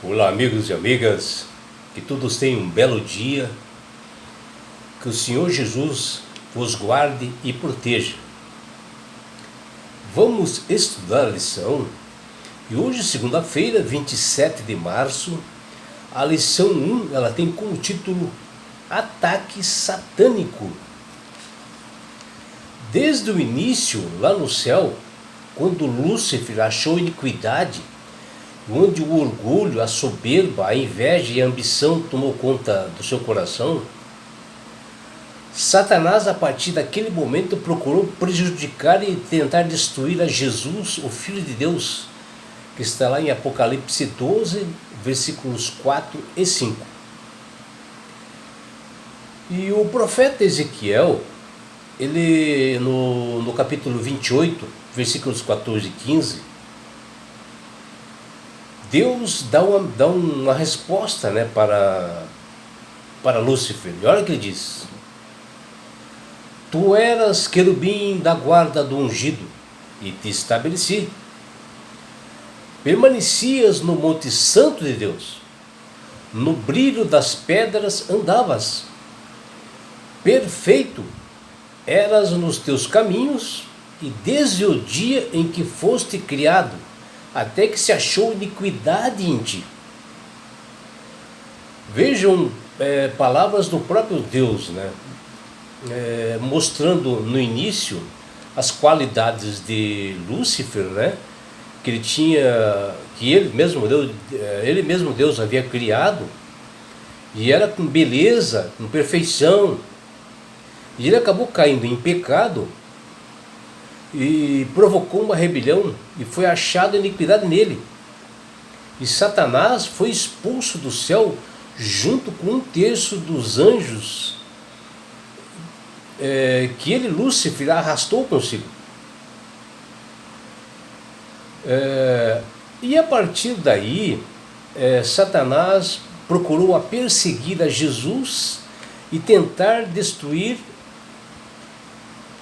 Olá, amigos e amigas, que todos tenham um belo dia, que o Senhor Jesus vos guarde e proteja. Vamos estudar a lição e hoje, segunda-feira, 27 de março, a lição 1 ela tem como título Ataque Satânico. Desde o início, lá no céu, quando Lúcifer achou iniquidade, onde o orgulho, a soberba, a inveja e a ambição tomou conta do seu coração, Satanás, a partir daquele momento, procurou prejudicar e tentar destruir a Jesus, o Filho de Deus, que está lá em Apocalipse 12, versículos 4 e 5. E o profeta Ezequiel, ele no capítulo 28, versículos 14 e 15, Deus dá uma resposta, para Lúcifer. E olha o que ele diz: Tu eras querubim da guarda do ungido, e te estabeleci. Permanecias no monte santo de Deus, no brilho das pedras andavas. Perfeito eras nos teus caminhos, e desde o dia em que foste criado, até que se achou iniquidade em ti. Vejam palavras do próprio Deus, mostrando no início as qualidades de Lúcifer, que ele tinha, que ele mesmo Deus havia criado, e era com beleza, com perfeição, e ele acabou caindo em pecado e provocou uma rebelião, e foi achada iniquidade nele. E Satanás foi expulso do céu junto com 1/3 dos anjos que ele, Lúcifer, arrastou consigo. E a partir daí, Satanás procurou a perseguir a Jesus e tentar destruir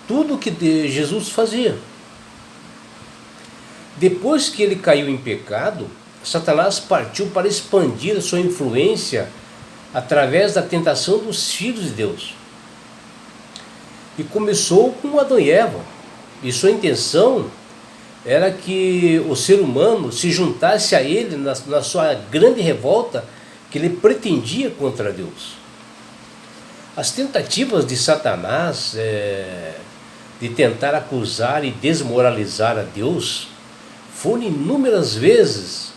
tudo que Jesus fazia. Depois que ele caiu em pecado, Satanás partiu para expandir a sua influência através da tentação dos filhos de Deus. E começou com Adão e Eva. E sua intenção era que o ser humano se juntasse a ele na sua grande revolta que ele pretendia contra Deus. As tentativas de Satanás de tentar acusar e desmoralizar a Deus foram inúmeras vezes,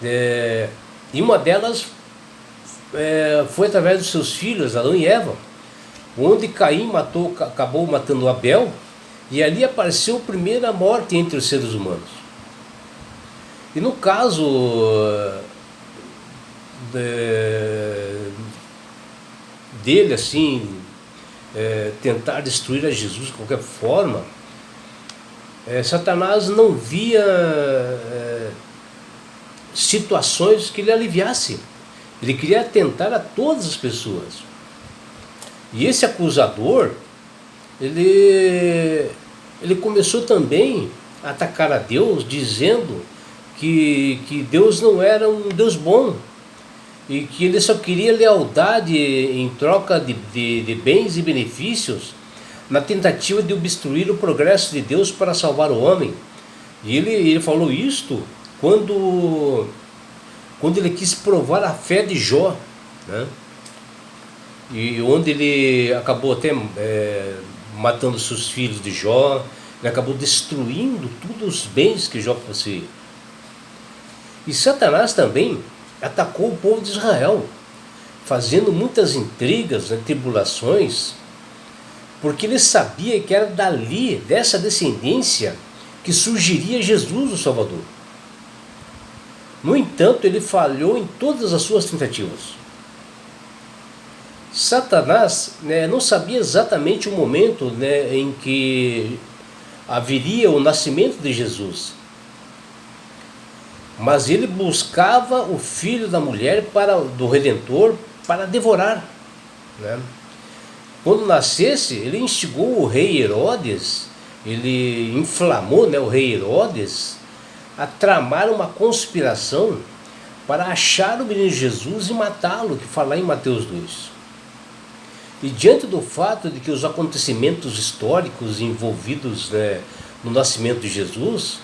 e uma delas foi através dos seus filhos, Adão e Eva, onde Caim acabou matando Abel, e ali apareceu a primeira morte entre os seres humanos. E no caso dele, assim, tentar destruir a Jesus de qualquer forma, Satanás não via situações que lhe aliviassem. Ele queria atentar a todas as pessoas. E esse acusador, ele começou também a atacar a Deus, dizendo que Deus não era um Deus bom, e que ele só queria lealdade em troca de bens e benefícios, na tentativa de obstruir o progresso de Deus para salvar o homem. E ele falou isto quando ele quis provar a fé de Jó, e onde ele acabou até matando seus filhos de Jó. Ele acabou destruindo todos os bens que Jó possuía. E Satanás também atacou o povo de Israel, fazendo muitas intrigas, tribulações, porque ele sabia que era dessa descendência, que surgiria Jesus, o Salvador. No entanto, ele falhou em todas as suas tentativas. Satanás não sabia exatamente o momento em que haveria o nascimento de Jesus, mas ele buscava o filho da mulher do Redentor para devorar. Quando nascesse, ele instigou o rei Herodes, ele inflamou o rei Herodes a tramar uma conspiração para achar o menino Jesus e matá-lo, que fala em Mateus 2. E diante do fato de que os acontecimentos históricos envolvidos, né, no nascimento de Jesus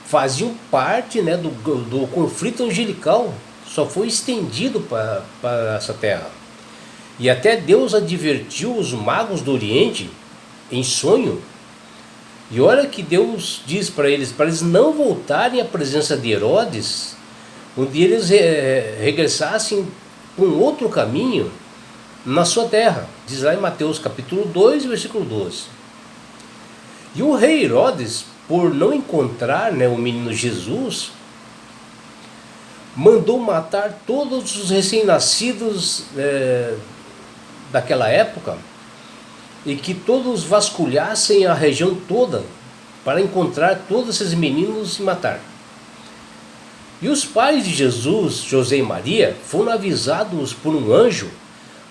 faziam parte, né, do conflito angelical, só foi estendido para essa terra. E até Deus advertiu os magos do Oriente em sonho. E olha que Deus diz para eles não voltarem à presença de Herodes, onde eles regressassem por um outro caminho na sua terra. Diz lá em Mateus capítulo 2, versículo 12. E o rei Herodes, por não encontrar, né, o menino Jesus, mandou matar todos os recém-nascidos daquela época, e que todos vasculhassem a região toda para encontrar todos esses meninos e matar. E os pais de Jesus, José e Maria, foram avisados por um anjo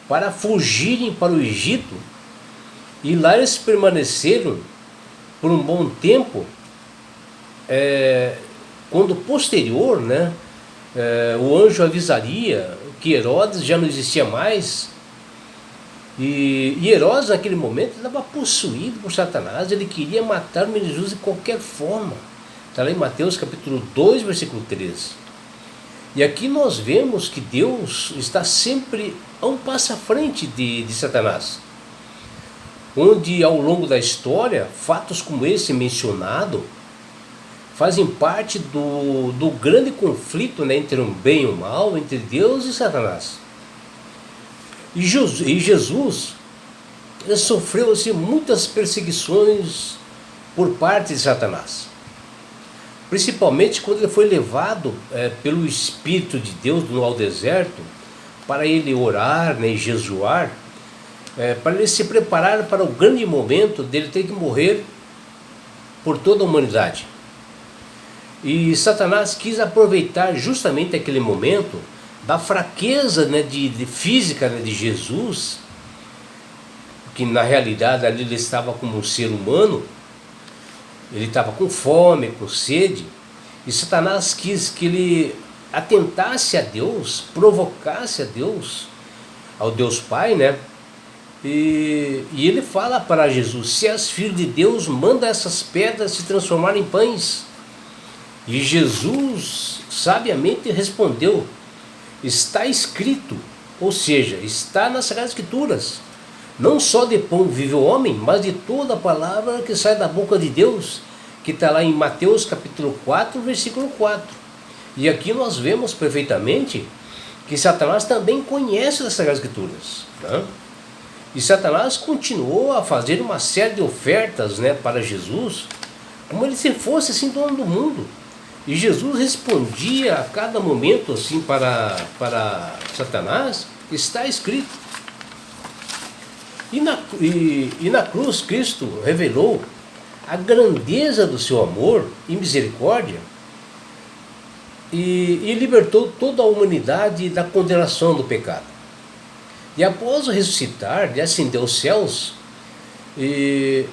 para fugirem para o Egito, e lá eles permaneceram por um bom tempo, quando posterior, né, o anjo avisaria que Herodes já não existia mais. E Herodes naquele momento estava possuído por Satanás, ele queria matar o menino Jesus de qualquer forma. Está lá em Mateus capítulo 2, versículo 13. E aqui nós vemos que Deus está sempre a um passo à frente de Satanás, onde ao longo da história, fatos como esse mencionado fazem parte do grande conflito, né, entre o bem e o mal, entre Deus e Satanás. E Jesus ele sofreu assim, muitas perseguições por parte de Satanás, principalmente quando ele foi levado pelo Espírito de Deus ao deserto, para ele orar, né, e jejuar, para ele se preparar para o grande momento dele ter que morrer por toda a humanidade. E Satanás quis aproveitar justamente aquele momento da fraqueza, né, de física, né, de Jesus, que na realidade ali ele estava como um ser humano, ele estava com fome, com sede, e Satanás quis que ele atentasse a Deus, provocasse a Deus, ao Deus Pai, né? E ele fala para Jesus: se és filho de Deus, manda essas pedras se transformarem em pães. E Jesus sabiamente respondeu: está escrito, ou seja, está nas Sagradas Escrituras, não só de pão vive o homem, mas de toda a palavra que sai da boca de Deus, que está lá em Mateus capítulo 4, versículo 4. E aqui nós vemos perfeitamente que Satanás também conhece as Sagradas Escrituras, né? E Satanás continuou a fazer uma série de ofertas, né, para Jesus, como ele se fosse assim dono do mundo. E Jesus respondia a cada momento assim para Satanás: está escrito. E na cruz Cristo revelou a grandeza do seu amor e misericórdia, e libertou toda a humanidade da condenação do pecado. E após ressuscitar, de ascender aos céus,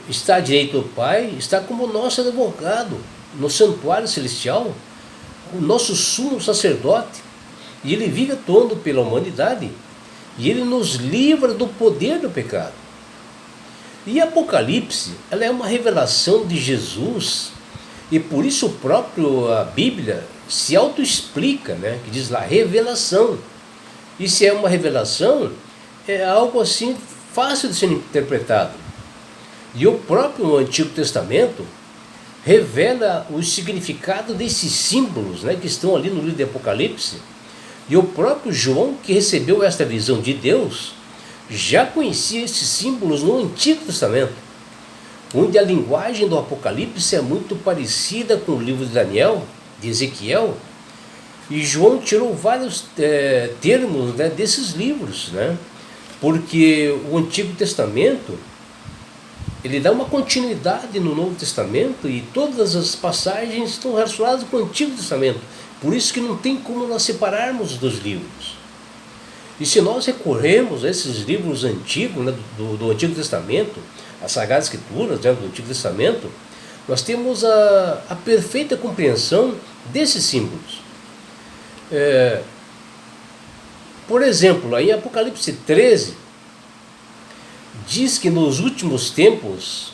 está à direita do Pai, está como nosso advogado no santuário celestial, o nosso sumo sacerdote, e ele vive atuando pela humanidade, e ele nos livra do poder do pecado. E Apocalipse, ela é uma revelação de Jesus, e por isso a Bíblia se autoexplica, né? Que diz lá revelação. E se é uma revelação, é algo assim fácil de ser interpretado. E o próprio Antigo Testamento revela o significado desses símbolos, né, que estão ali no livro de Apocalipse. E o próprio João, que recebeu esta visão de Deus, já conhecia esses símbolos no Antigo Testamento, onde a linguagem do Apocalipse é muito parecida com o livro de Daniel, de Ezequiel, e João tirou vários termos, né, desses livros, né, porque o Antigo Testamento ele dá uma continuidade no Novo Testamento, e todas as passagens estão relacionadas com o Antigo Testamento. Por isso que não tem como nós separarmos dos livros. E se nós recorremos a esses livros antigos, né, do Antigo Testamento, as Sagradas Escrituras, né, do Antigo Testamento, nós temos a perfeita compreensão desses símbolos. Por exemplo, aí em Apocalipse 13, diz que nos últimos tempos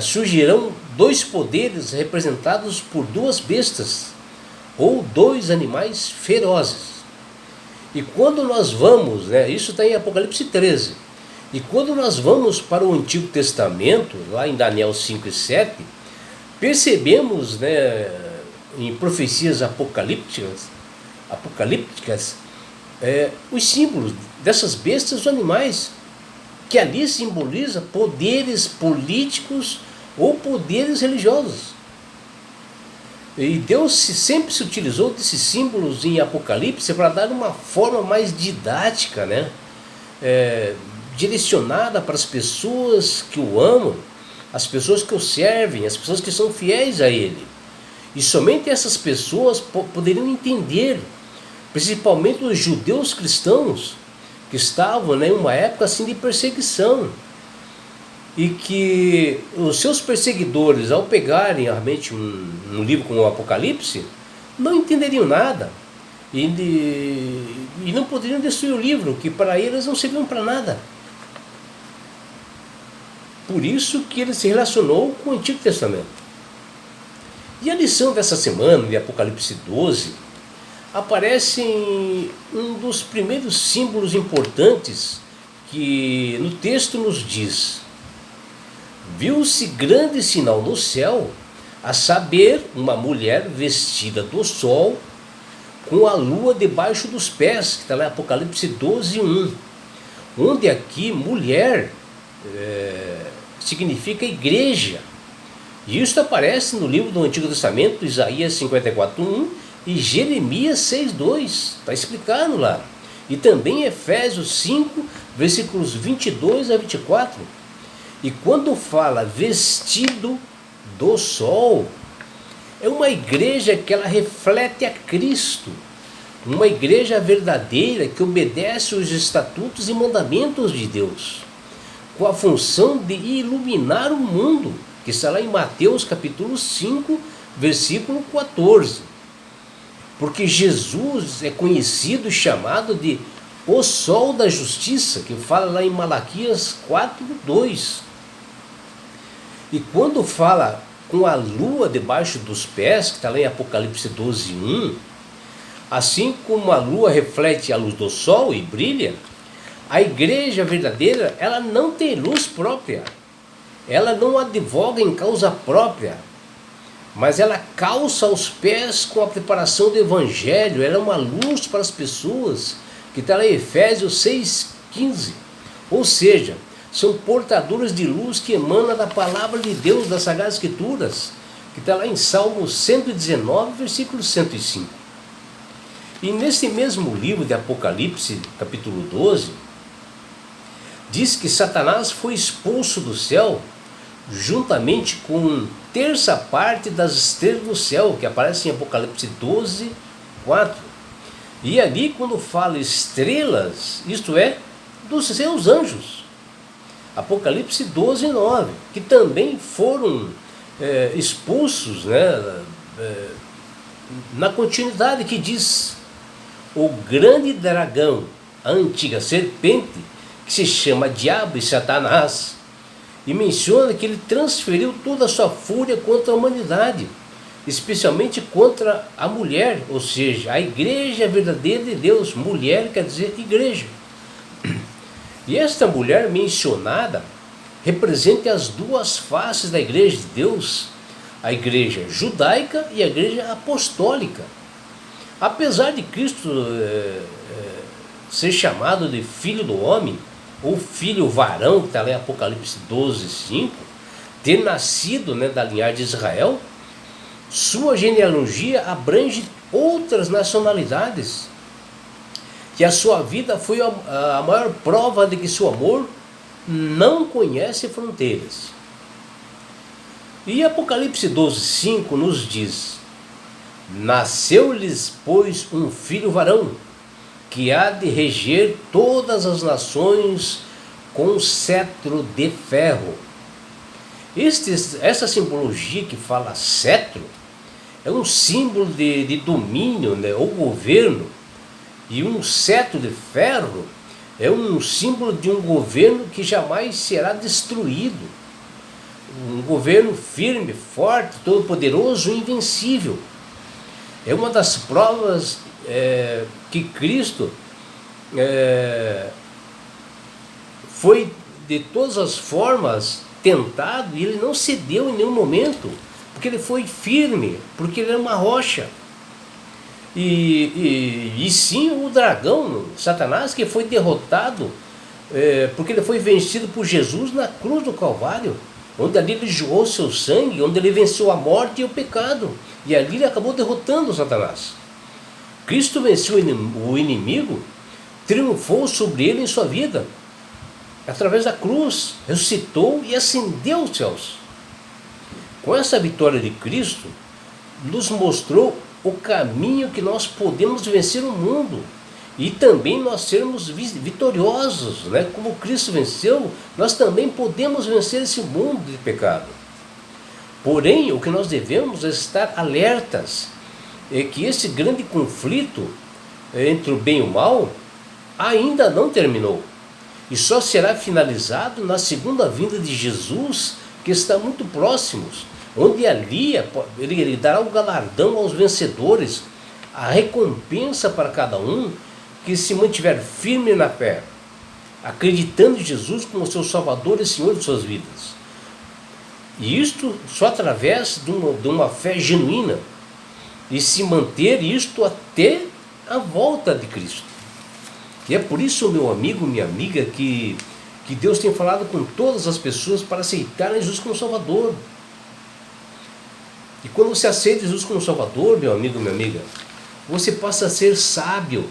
surgirão dois poderes representados por duas bestas, ou dois animais ferozes. E quando nós vamos, isso está em Apocalipse 13, e quando nós vamos para o Antigo Testamento, lá em Daniel 5 e 7, percebemos, em profecias apocalípticas, os símbolos dessas bestas ou animais, que ali simboliza poderes políticos ou poderes religiosos. E Deus sempre se utilizou desses símbolos em Apocalipse para dar uma forma mais didática, direcionada para as pessoas que o amam, as pessoas que o servem, as pessoas que são fiéis a Ele. E somente essas pessoas poderiam entender, principalmente os judeus cristãos, que estavam em uma época assim de perseguição, e que os seus perseguidores, ao pegarem realmente um livro como o Apocalipse, não entenderiam nada e não poderiam destruir o livro, que para eles não serviam para nada. Por isso que ele se relacionou com o Antigo Testamento. E a lição dessa semana, de Apocalipse 12, aparece um dos primeiros símbolos importantes que no texto nos diz: viu-se grande sinal no céu, a saber, uma mulher vestida do sol, com a lua debaixo dos pés, que está lá em Apocalipse 12, 1. Onde aqui mulher significa igreja. E isso aparece no livro do Antigo Testamento, Isaías 54, 1 e Jeremias 6, 2. Está explicado lá. E também Efésios 5, versículos 22 a 24. E quando fala vestido do sol, é uma igreja que ela reflete a Cristo, uma igreja verdadeira que obedece os estatutos e mandamentos de Deus, com a função de iluminar o mundo, que está lá em Mateus capítulo 5, versículo 14. Porque Jesus é conhecido e chamado de o sol da justiça, que fala lá em Malaquias 4, 2. E quando fala com a lua debaixo dos pés, que está lá em Apocalipse 12, 1, assim como a lua reflete a luz do sol e brilha, a igreja verdadeira, ela não tem luz própria, ela não advoga em causa própria, mas ela calça os pés com a preparação do evangelho, ela é uma luz para as pessoas, que está lá em Efésios 6, 15, ou seja, são portadores de luz que emana da palavra de Deus, das Sagradas Escrituras, que está lá em Salmo 119, versículo 105. E nesse mesmo livro de Apocalipse, capítulo 12, diz que Satanás foi expulso do céu, juntamente com terça parte das estrelas do céu, que aparece em Apocalipse 12, 4. E ali, quando fala estrelas, isto é, dos seus anjos. Apocalipse 12, 9, que também foram expulsos, na continuidade, que diz: o grande dragão, a antiga serpente, que se chama Diabo e Satanás, e menciona que ele transferiu toda a sua fúria contra a humanidade, especialmente contra a mulher, ou seja, a igreja verdadeira de Deus. Mulher quer dizer igreja. E esta mulher mencionada representa as duas faces da igreja de Deus, a igreja judaica e a igreja apostólica. Apesar de Cristo ser chamado de Filho do Homem, ou Filho varão, que está lá em Apocalipse 12, 5, ter nascido da linhagem de Israel, sua genealogia abrange outras nacionalidades, que a sua vida foi a maior prova de que seu amor não conhece fronteiras. E Apocalipse 12, 5 nos diz: nasceu-lhes, pois, um filho varão, que há de reger todas as nações com cetro de ferro. Essa simbologia que fala cetro é um símbolo de domínio, né, ou governo, e um cetro de ferro é um símbolo de um governo que jamais será destruído. Um governo firme, forte, todo-poderoso, invencível. É uma das provas que Cristo foi de todas as formas tentado e ele não cedeu em nenhum momento, porque ele foi firme, porque ele era uma rocha. E sim, o dragão, Satanás, que foi derrotado, porque ele foi vencido por Jesus na cruz do Calvário, onde ali ele jorrou seu sangue, onde ele venceu a morte e o pecado, e ali ele acabou derrotando Satanás. Cristo venceu o inimigo, triunfou sobre ele em sua vida, através da cruz, ressuscitou e ascendeu aos céus. Com essa vitória de Cristo, nos mostrou o caminho que nós podemos vencer o mundo e também nós sermos vitoriosos, né? Como Cristo venceu, nós também podemos vencer esse mundo de pecado. Porém, o que nós devemos é estar alertas, é que esse grande conflito entre o bem e o mal ainda não terminou e só será finalizado na segunda vinda de Jesus, que está muito próximos, onde ali ele dará o galardão aos vencedores, a recompensa para cada um que se mantiver firme na fé, acreditando em Jesus como seu Salvador e Senhor de suas vidas. E isto só através de uma fé genuína, e se manter isto até a volta de Cristo. E é por isso, meu amigo, minha amiga, que Deus tem falado com todas as pessoas para aceitarem Jesus como Salvador. E quando você aceita Jesus como Salvador, meu amigo, minha amiga, você passa a ser sábio,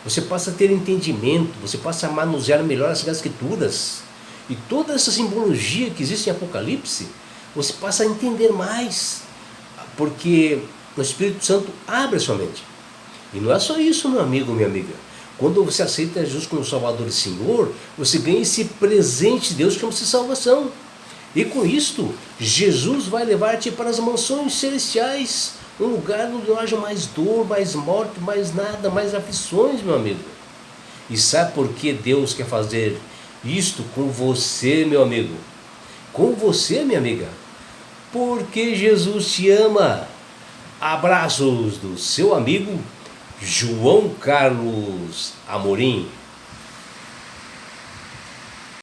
você passa a ter entendimento, você passa a manusear melhor as Escrituras. E toda essa simbologia que existe em Apocalipse, você passa a entender mais, porque o Espírito Santo abre a sua mente. E não é só isso, meu amigo, minha amiga. Quando você aceita Jesus como Salvador e Senhor, você ganha esse presente de Deus que chama-se salvação. E com isto, Jesus vai levar-te para as mansões celestiais, um lugar onde não haja mais dor, mais morte, mais nada, mais aflições, meu amigo. E sabe por que Deus quer fazer isto com você, meu amigo? Com você, minha amiga? Porque Jesus te ama. Abraços do seu amigo João Carlos Amorim.